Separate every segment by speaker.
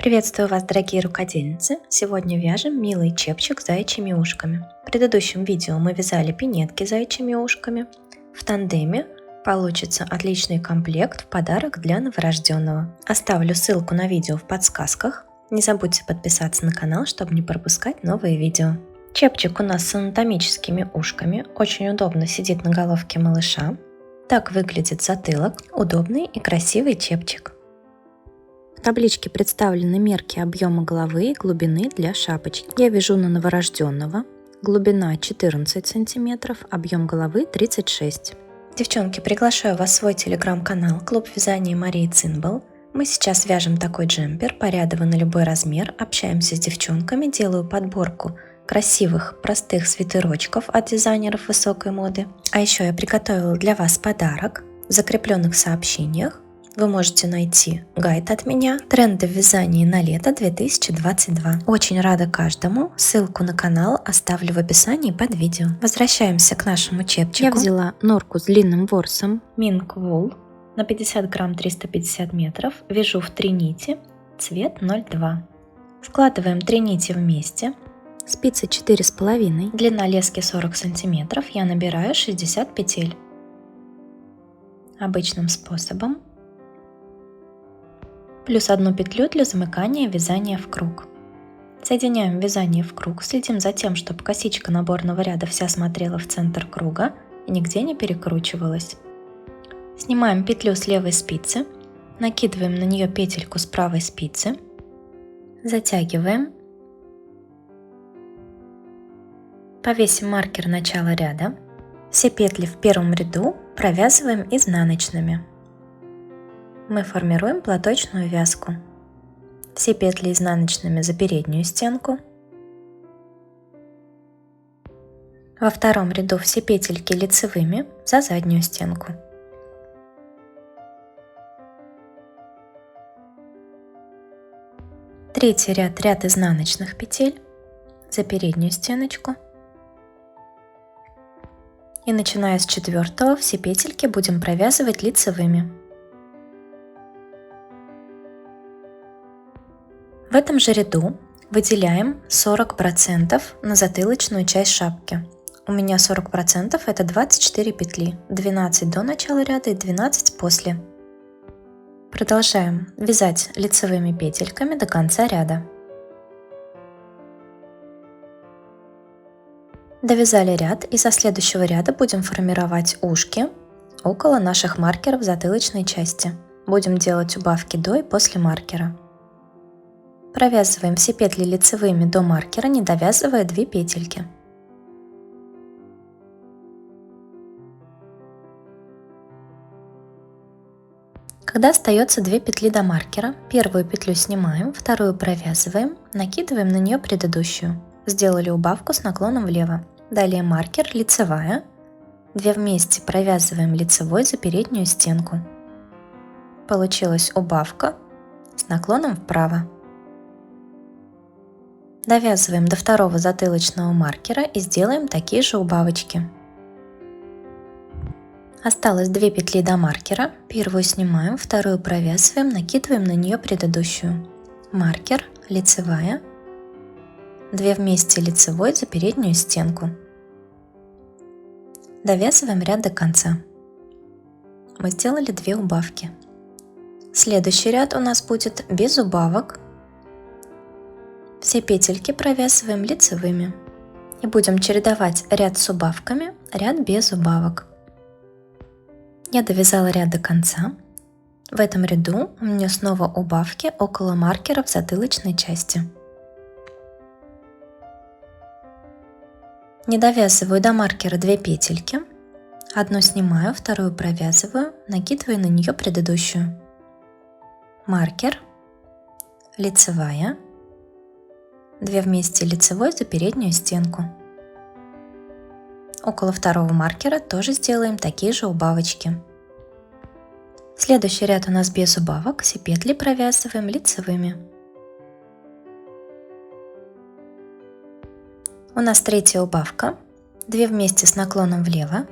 Speaker 1: Приветствую вас, дорогие рукодельницы! Сегодня вяжем милый чепчик с заячьими ушками. В предыдущем видео мы вязали пинетки с заячьими ушками. В тандеме получится отличный комплект в подарок для новорожденного. Оставлю ссылку на видео в подсказках. Не забудьте подписаться на канал, чтобы не пропускать новые видео. Чепчик у нас с анатомическими ушками, очень удобно сидит на головке малыша. Так выглядит затылок, удобный и красивый чепчик. В табличке представлены мерки объема головы и глубины для шапочки. Я вяжу на новорожденного. Глубина 14 см, объем головы 36 см. Девчонки, приглашаю вас в свой телеграм-канал «Клуб вязания Марии Цинбал». Мы сейчас вяжем такой джемпер, порядовый на любой размер, общаемся с девчонками, делаю подборку красивых, простых свитерочков от дизайнеров высокой моды. А еще я приготовила для вас подарок. В закрепленных сообщениях вы можете найти гайд от меня «Тренды в вязании на лето 2022». Очень рада каждому. Ссылку на канал оставлю в описании под видео. Возвращаемся к нашему чепчику. Я взяла норку с длинным ворсом Mink Wool на 50 грамм 350 метров. Вяжу в 3 нити, цвет 0,2. Складываем 3 нити вместе. Спицы 4,5. Длина лески 40 сантиметров. Я набираю 60 петель. Обычным способом. Плюс 1 петлю для замыкания вязания в круг. Соединяем вязание в круг, следим за тем, чтобы косичка наборного ряда вся смотрела в центр круга и нигде не перекручивалась. Снимаем петлю с левой спицы, накидываем на нее петельку с правой спицы, затягиваем, повесим маркер начала ряда, все петли в первом ряду провязываем изнаночными. Мы формируем платочную вязку. Все петли изнаночными за переднюю стенку. Во втором ряду все петельки лицевыми за заднюю стенку. Третий ряд изнаночных петель за переднюю стеночку. И начиная с четвертого все петельки будем провязывать лицевыми. В этом же ряду выделяем 40% на затылочную часть шапки. У меня 40% это 24 петли, 12 до начала ряда и 12 после. Продолжаем вязать лицевыми петельками до конца ряда. Довязали ряд, и со следующего ряда будем формировать ушки около наших маркеров затылочной части. Будем делать убавки до и после маркера. Провязываем все петли лицевыми до маркера, не довязывая 2 петельки. Когда остается 2 петли до маркера, первую петлю снимаем, вторую провязываем, накидываем на нее предыдущую. Сделали убавку с наклоном влево. Далее маркер, лицевая. 2 вместе провязываем лицевой за переднюю стенку. Получилась убавка с наклоном вправо. Довязываем до второго затылочного маркера и сделаем такие же убавочки. Осталось 2 петли до маркера. Первую снимаем, вторую провязываем, накидываем на нее предыдущую. Маркер, лицевая. 2 вместе лицевой за переднюю стенку. Довязываем ряд до конца. Мы сделали 2 убавки. Следующий ряд у нас будет без убавок. Все петельки провязываем лицевыми. И будем чередовать ряд с убавками, ряд без убавок. Я довязала ряд до конца. В этом ряду у меня снова убавки около маркеров затылочной части. Не довязываю до маркера 2 петельки. Одну снимаю, вторую провязываю, накидываю на нее предыдущую. Маркер, лицевая. 2 вместе лицевой за переднюю стенку. Около второго маркера тоже сделаем такие же убавочки. Следующий ряд у нас без убавок, все петли провязываем лицевыми. У нас третья убавка, 2 вместе с наклоном влево.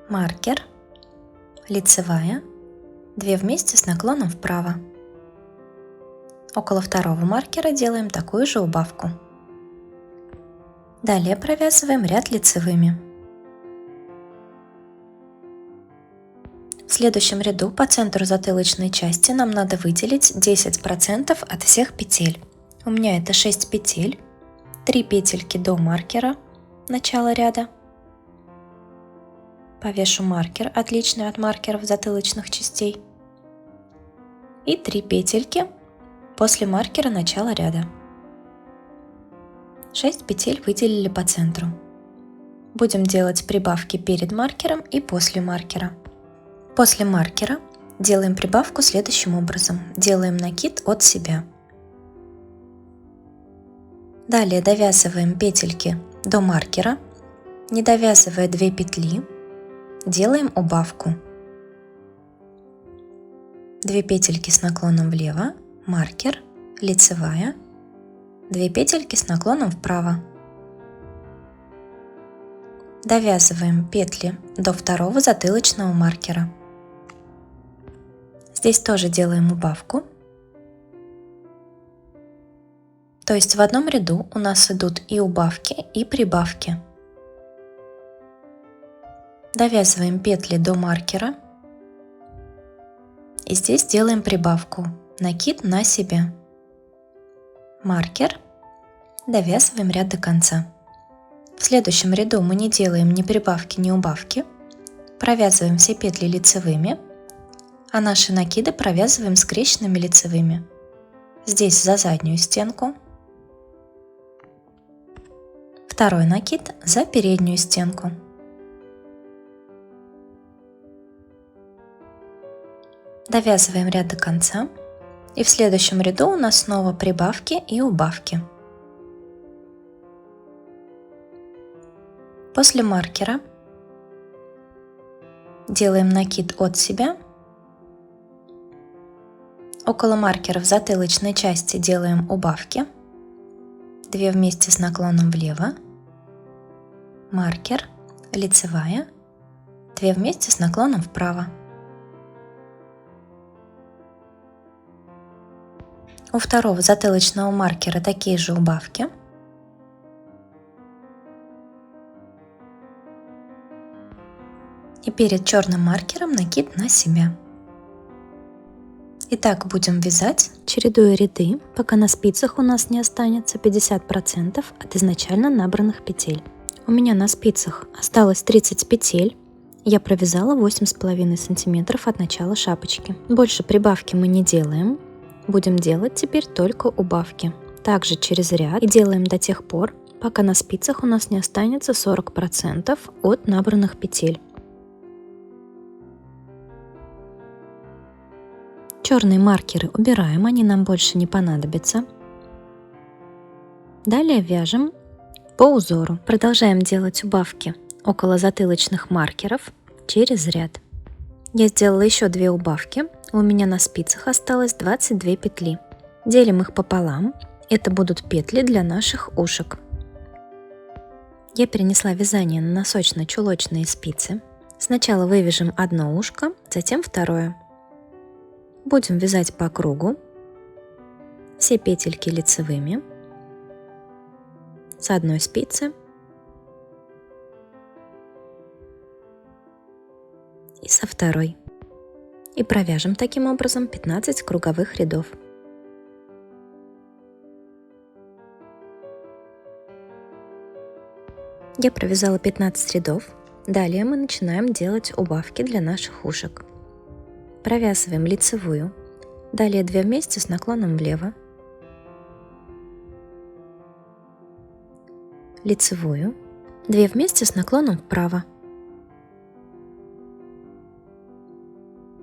Speaker 1: Маркер, лицевая. 2 вместе с наклоном вправо. Около второго маркера делаем такую же убавку. Далее провязываем ряд лицевыми. В следующем ряду по центру затылочной части нам надо выделить 10% от всех петель. У меня это 6 петель, 3 петельки до маркера, начала ряда. Повешу маркер, отличный от маркеров затылочных частей. И 3 петельки после маркера начала ряда. 6 петель выделили по центру. Будем делать прибавки перед маркером и после маркера. После маркера делаем прибавку следующим образом. Делаем накид от себя. Далее довязываем петельки до маркера, не довязывая 2 петли, делаем убавку. 2 петельки с наклоном влево, маркер, лицевая, 2 петельки с наклоном вправо. Довязываем петли до второго затылочного маркера. Здесь тоже делаем убавку. То есть в одном ряду у нас идут и убавки, и прибавки. Довязываем петли до маркера. И здесь делаем прибавку. Накид на себя. Маркер. Довязываем ряд до конца. В следующем ряду мы не делаем ни прибавки, ни убавки. Провязываем все петли лицевыми. А наши накиды провязываем скрещенными лицевыми. Здесь за заднюю стенку. Второй накид за переднюю стенку. Довязываем ряд до конца. И в следующем ряду у нас снова прибавки и убавки. После маркера делаем накид от себя. Около маркера в затылочной части делаем убавки. 2 вместе с наклоном влево. Маркер, лицевая, 2 вместе с наклоном вправо. У второго затылочного маркера такие же убавки. И перед черным маркером накид на себя. Итак, будем вязать, чередуя ряды, пока на спицах у нас не останется 50% от изначально набранных петель. У меня на спицах осталось 30 петель. Я провязала 8,5 см от начала шапочки. Больше прибавки мы не делаем. Будем делать теперь только убавки. Также через ряд и делаем до тех пор, пока на спицах у нас не останется 40% от набранных петель. Черные маркеры убираем, они нам больше не понадобятся. Далее вяжем по узору. Продолжаем делать убавки около затылочных маркеров через ряд. Я сделала еще 2 убавки. У меня на спицах осталось 22 петли. Делим их пополам. Это будут петли для наших ушек. Я перенесла вязание на носочно-чулочные спицы. Сначала вывяжем одно ушко, затем второе. Будем вязать по кругу. Все петельки лицевыми. С одной спицы. И со второй. И провяжем таким образом 15 круговых рядов. Я провязала 15 рядов. Далее мы начинаем делать убавки для наших ушек. Провязываем лицевую, далее 2 вместе с наклоном влево, лицевую, 2 вместе с наклоном вправо.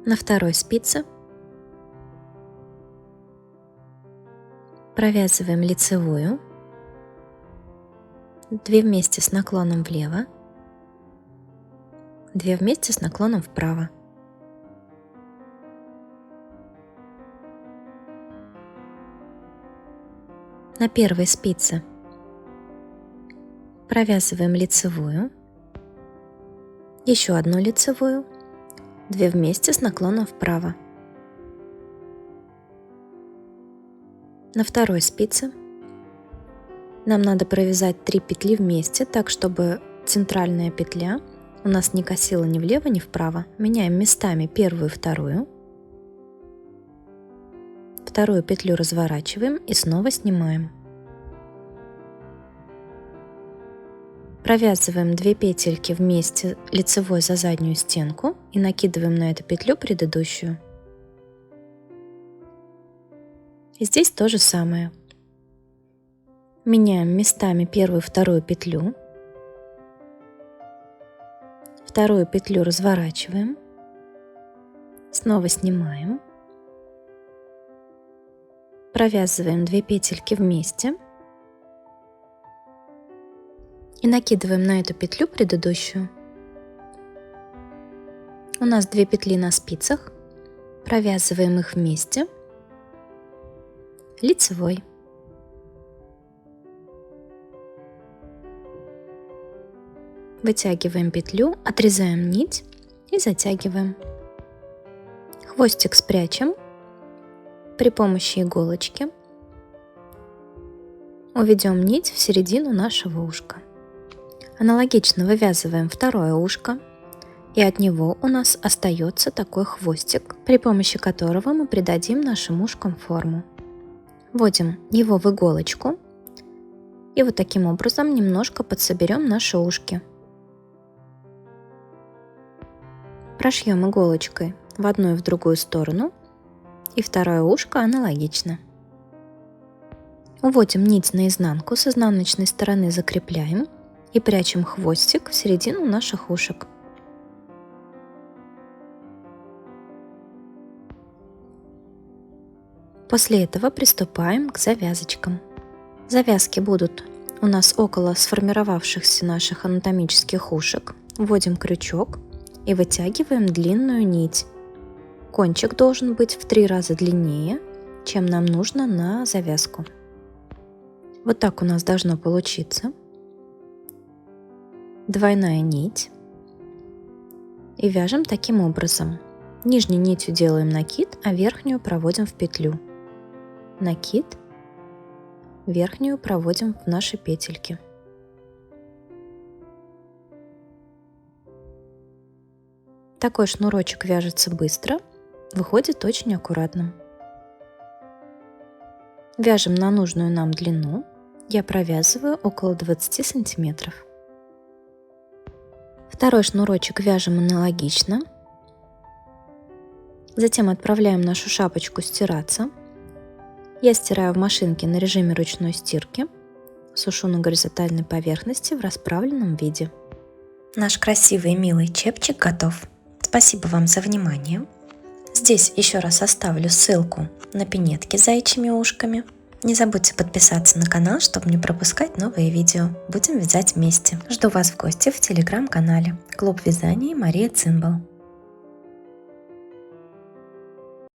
Speaker 1: На второй спице провязываем лицевую, 2 вместе с наклоном влево, 2 вместе с наклоном вправо. На первой спице провязываем лицевую, еще одну лицевую, 2 вместе с наклоном вправо. На второй спице нам надо провязать 3 петли вместе, так чтобы центральная петля у нас не косила ни влево, ни вправо. Меняем местами первую и вторую. Вторую петлю разворачиваем и снова снимаем. Провязываем 2 петельки вместе лицевой за заднюю стенку и накидываем на эту петлю предыдущую. И здесь то же самое. Меняем местами первую и вторую петлю. Вторую петлю разворачиваем. Снова снимаем. Провязываем 2 петельки вместе. И накидываем на эту петлю предыдущую. У нас 2 петли на спицах. Провязываем их вместе. Лицевой. Вытягиваем петлю, отрезаем нить и затягиваем. Хвостик спрячем при помощи иголочки. Уведем нить в середину нашего ушка. Аналогично вывязываем второе ушко, и от него у нас остается такой хвостик, при помощи которого мы придадим нашим ушкам форму. Вводим его в иголочку и вот таким образом немножко подсоберем наши ушки. Прошьем иголочкой в одну и в другую сторону, и второе ушко аналогично. Уводим нить наизнанку, с изнаночной стороны закрепляем и прячем хвостик в середину наших ушек. После этого приступаем к завязочкам. Завязки будут у нас около сформировавшихся наших анатомических ушек. Вводим крючок и вытягиваем длинную нить. Кончик должен быть в 3 раза длиннее, чем нам нужно на завязку. Вот так у нас должно получиться. Двойная нить. И вяжем таким образом. Нижней нитью делаем накид, а верхнюю проводим в петлю. Накид, верхнюю проводим в наши петельки. Такой шнурочек вяжется быстро, выходит очень аккуратным. Вяжем на нужную нам длину. Я провязываю около 20 сантиметров. Второй шнурочек вяжем аналогично. Затем отправляем нашу шапочку стираться. Я стираю в машинке на режиме ручной стирки. Сушу на горизонтальной поверхности в расправленном виде. Наш красивый и милый чепчик готов. Спасибо вам за внимание. Здесь еще раз оставлю ссылку на пинетки с заячьими ушками. Не забудьте подписаться на канал, чтобы не пропускать новые видео. Будем вязать вместе. Жду вас в гости в телеграм-канале Клуб вязания Мария Цимбал.